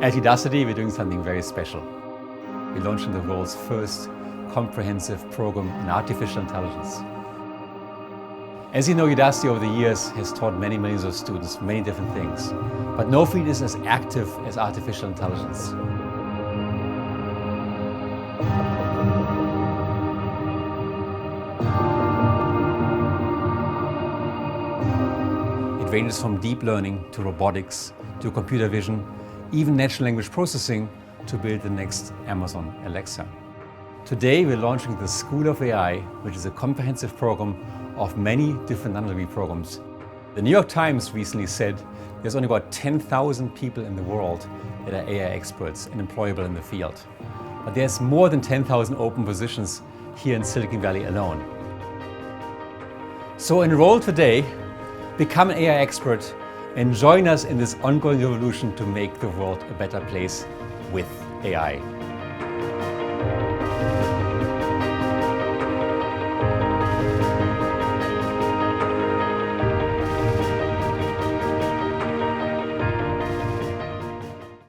At Udacity, we're doing something very special. We're launching the world's first comprehensive program in artificial intelligence. As you know, Udacity over the years has taught many millions of students many different things, but no field is as active as artificial intelligence. It ranges from deep learning to robotics to computer vision, even natural language processing to build the next Amazon Alexa. Today we're launching the School of AI, which is a comprehensive program of many different underdegree programs. The New York Times recently said there's only about 10,000 people in the world that are AI experts and employable in the field. But there's more than 10,000 open positions here in Silicon Valley alone. So enroll today, become an AI expert, and join us in this ongoing revolution to make the world a better place with AI.